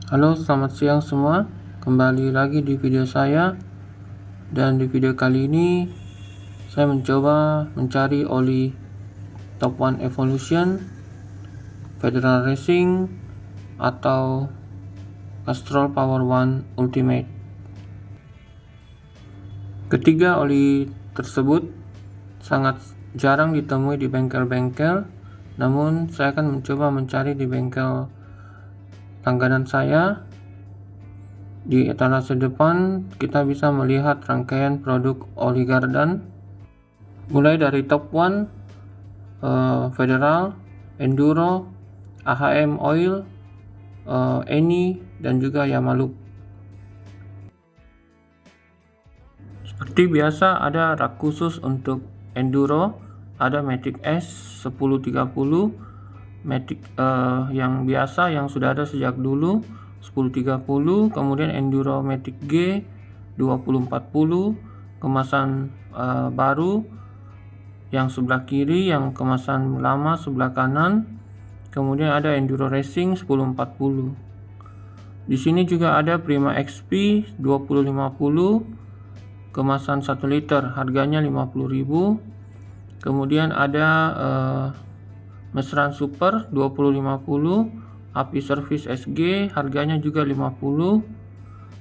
Halo, selamat siang semua. Kembali lagi di video saya. Dan di video kali ini saya mencoba mencari oli Top One Evolution, Federal Racing, atau Castrol Power One Ultimate. Ketiga oli tersebut sangat jarang ditemui di bengkel-bengkel, namun saya akan mencoba mencari di bengkel langganan saya. Di etalase depan kita bisa melihat rangkaian produk oli Gardan, mulai dari Top One, Federal, Enduro, AHM Oil, Eni, dan juga Yamalup. Seperti biasa ada rak khusus untuk Enduro, ada Matic S 1030, Matic yang biasa yang sudah ada sejak dulu 1030, kemudian Enduro Matic G 2040, kemasan baru yang sebelah kiri, yang kemasan lama sebelah kanan, kemudian ada Enduro Racing 1040. Di sini juga ada Prima XP 2050, kemasan 1 liter, harganya 50.000. Kemudian ada Mesran Super 2050, API Service SG, harganya juga 50.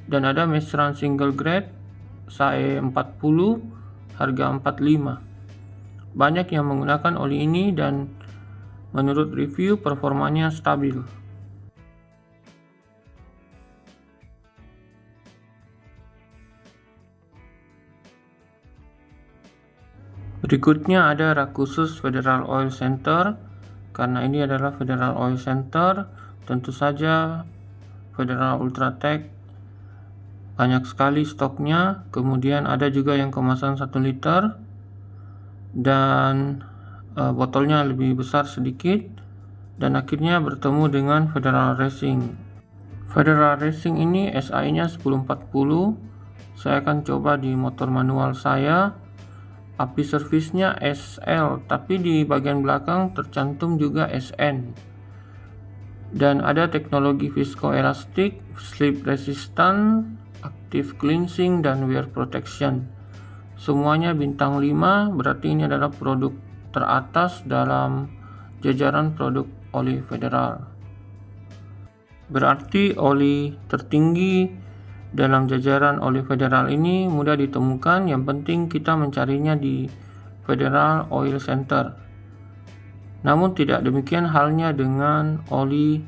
Dan ada Mesran Single Grade SAE 40, harga 45. Banyak yang menggunakan oli ini dan menurut review performanya stabil. Berikutnya ada rak khusus Federal Oil Center. Karena ini adalah Federal Oil Center, tentu saja Federal Ultratech banyak sekali stoknya. Kemudian ada juga yang kemasan 1 liter dan botolnya lebih besar sedikit. Dan akhirnya bertemu dengan Federal Racing. Federal Racing ini SAE-nya 1040. Saya akan coba di motor manual saya. API servisnya SL, tapi di bagian belakang tercantum juga SN. Dan ada teknologi viscoelastic, slip resistant, active cleansing, dan wear protection. Semuanya bintang 5, berarti ini adalah produk teratas dalam jajaran produk oli Federal. Berarti oli tertinggi dalam jajaran oli Federal ini mudah ditemukan. Yang penting kita mencarinya di Federal Oil Center. Namun tidak demikian halnya dengan oli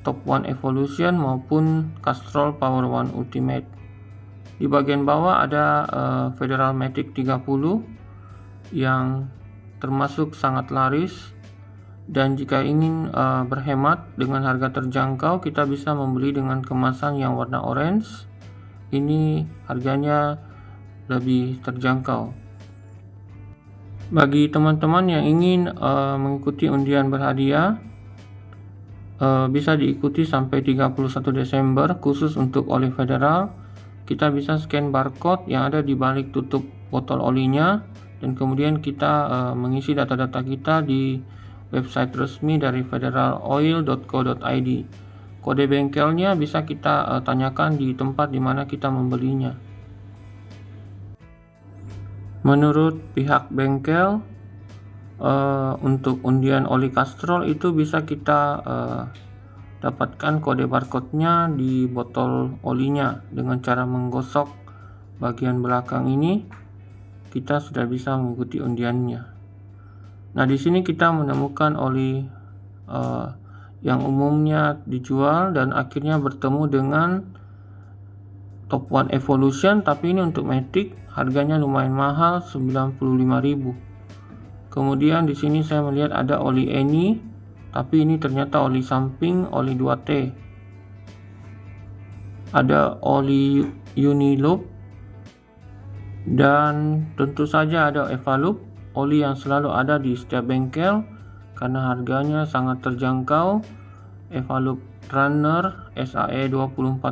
Top One Evolution maupun Castrol Power One Ultimate. Di bagian bawah ada Federal Matic 30 yang termasuk sangat laris. Dan jika ingin berhemat dengan harga terjangkau, kita bisa membeli dengan kemasan yang warna orange. Ini harganya lebih terjangkau. Bagi teman-teman yang ingin mengikuti undian berhadiah, bisa diikuti sampai 31 Desember khusus untuk oli Federal. Kita bisa scan barcode yang ada di balik tutup botol olinya, dan kemudian kita mengisi data-data kita di website resmi dari federaloil.co.id. Kode bengkelnya bisa kita tanyakan di tempat di mana kita membelinya. Menurut pihak bengkel, untuk undian oli Castrol itu bisa kita dapatkan kode barcode-nya di botol olinya. Dengan cara menggosok bagian belakang ini, kita sudah bisa mengikuti undiannya. Nah, di sini kita menemukan oli yang umumnya dijual dan akhirnya bertemu dengan Top One Evolution, tapi ini untuk Matic, harganya lumayan mahal, 95.000. Kemudian di sini saya melihat ada oli Eni, tapi ini ternyata oli samping, oli 2T. Ada oli Uniloop dan tentu saja ada Evalup, oli yang selalu ada di setiap bengkel karena harganya sangat terjangkau. Evalup Runner SAE 2040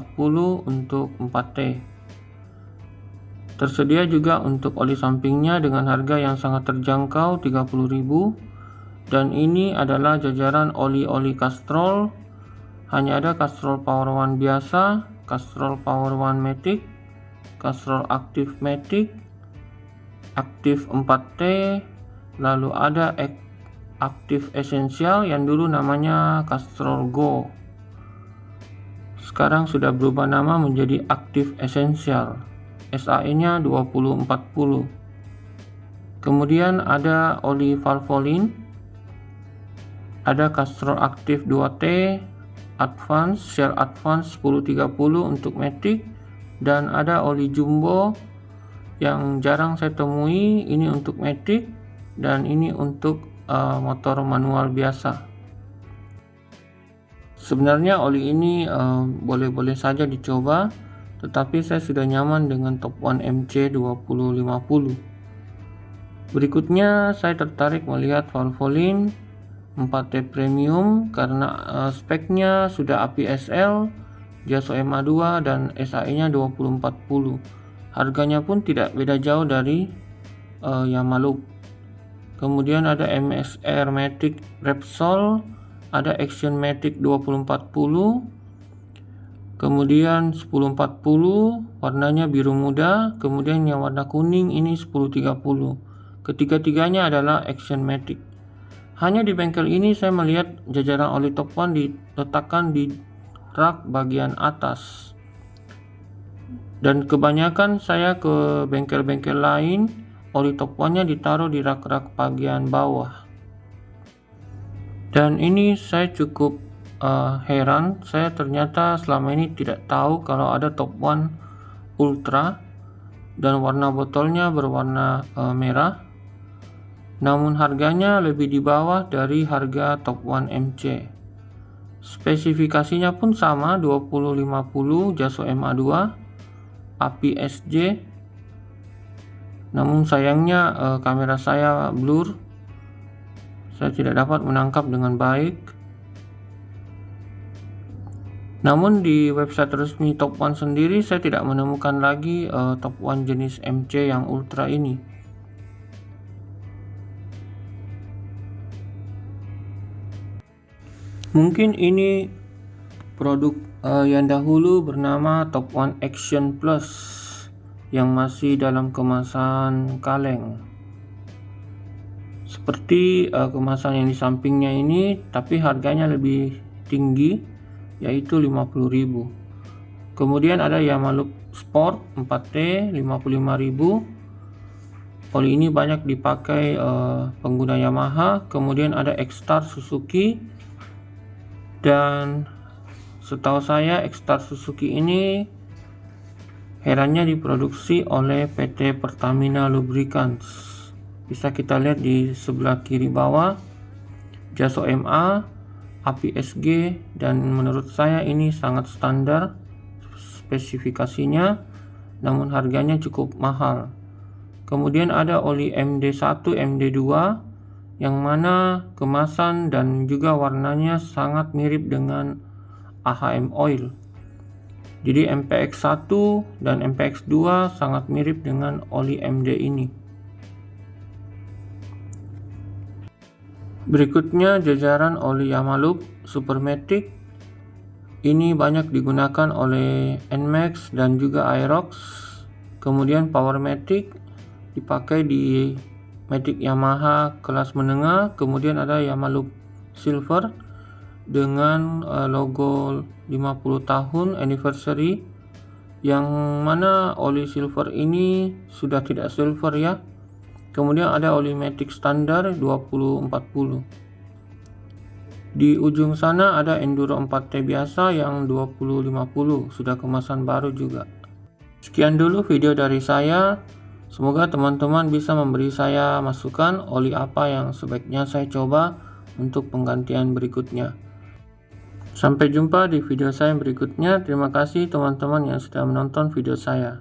untuk 4T. Tersedia juga untuk oli sampingnya dengan harga yang sangat terjangkau, 30.000. Dan ini adalah jajaran oli-oli Castrol hanya ada Castrol Power One biasa, Castrol Power One Matic, Castrol Active Matic, Active 4T, lalu ada Active Essential yang dulu namanya Castrol Go. Sekarang sudah berubah nama menjadi Active Essential. SAE-nya 2040. Kemudian ada oli Valvoline, ada Castrol Active 2T, Advance, Shell Advance 1030 untuk Matic, dan ada oli Jumbo yang jarang saya temui, ini untuk Matic dan ini untuk motor manual biasa. Sebenarnya oli ini boleh-boleh saja dicoba, tetapi saya sudah nyaman dengan Top One MC 2050. Berikutnya saya tertarik melihat Valvoline 4T Premium karena speknya sudah API-SL, JASO MA2 dan SAE-nya 2040. Harganya pun tidak beda jauh dari Yamaha. Kemudian ada MSR Matic Repsol, ada Action Matic 2040, kemudian 1040 warnanya biru muda, kemudian yang warna kuning ini 1030. Ketiga-tiganya adalah Action Matic. Hanya di bengkel ini saya melihat jajaran oli Top One diletakkan di rak bagian atas. Dan kebanyakan saya ke bengkel-bengkel lain, oli Top One-nya ditaruh di rak-rak bagian bawah. Dan ini saya cukup heran, saya ternyata selama ini tidak tahu kalau ada Top One Ultra dan warna botolnya berwarna merah. Namun harganya lebih di bawah dari harga Top One MC. Spesifikasinya pun sama, 2050 JASO MA2, API-SJ. Namun sayangnya kamera saya blur, saya tidak dapat menangkap dengan baik. Namun di website resmi Top One sendiri saya tidak menemukan lagi Top One jenis MC yang Ultra ini. Mungkin ini produk yang dahulu bernama Top One Action Plus yang masih dalam kemasan kaleng. Seperti kemasan yang di sampingnya ini, tapi harganya lebih tinggi, yaitu 50.000. Kemudian ada Yamaha Sport 4T 55.000. Oli ini banyak dipakai pengguna Yamaha. Kemudian ada X-Star Suzuki, dan setahu saya X-Star Suzuki ini herannya diproduksi oleh PT Pertamina Lubricants. Bisa kita lihat di sebelah kiri bawah, JASO MA, API-SG, dan menurut saya ini sangat standar spesifikasinya, namun harganya cukup mahal. Kemudian ada oli MD1, MD2, yang mana kemasan dan juga warnanya sangat mirip dengan AHM Oil. Jadi MPX1 dan MPX2 sangat mirip dengan oli MD ini. Berikutnya jajaran oli Yamaha Super Matic. Ini banyak digunakan oleh NMAX dan juga Aerox. Kemudian Power Matic dipakai di Matic Yamaha kelas menengah. Kemudian ada Yamaha Silver dengan logo 50 tahun anniversary, yang mana oli silver ini sudah tidak silver ya. Kemudian ada oli Matic standar 2040. Di ujung sana ada Enduro 4T biasa yang 2050, sudah kemasan baru juga. Sekian dulu video dari saya. Semoga teman-teman bisa memberi saya masukan oli apa yang sebaiknya saya coba untuk penggantian berikutnya. Sampai jumpa di video saya berikutnya. Terima kasih teman-teman yang sudah menonton video saya.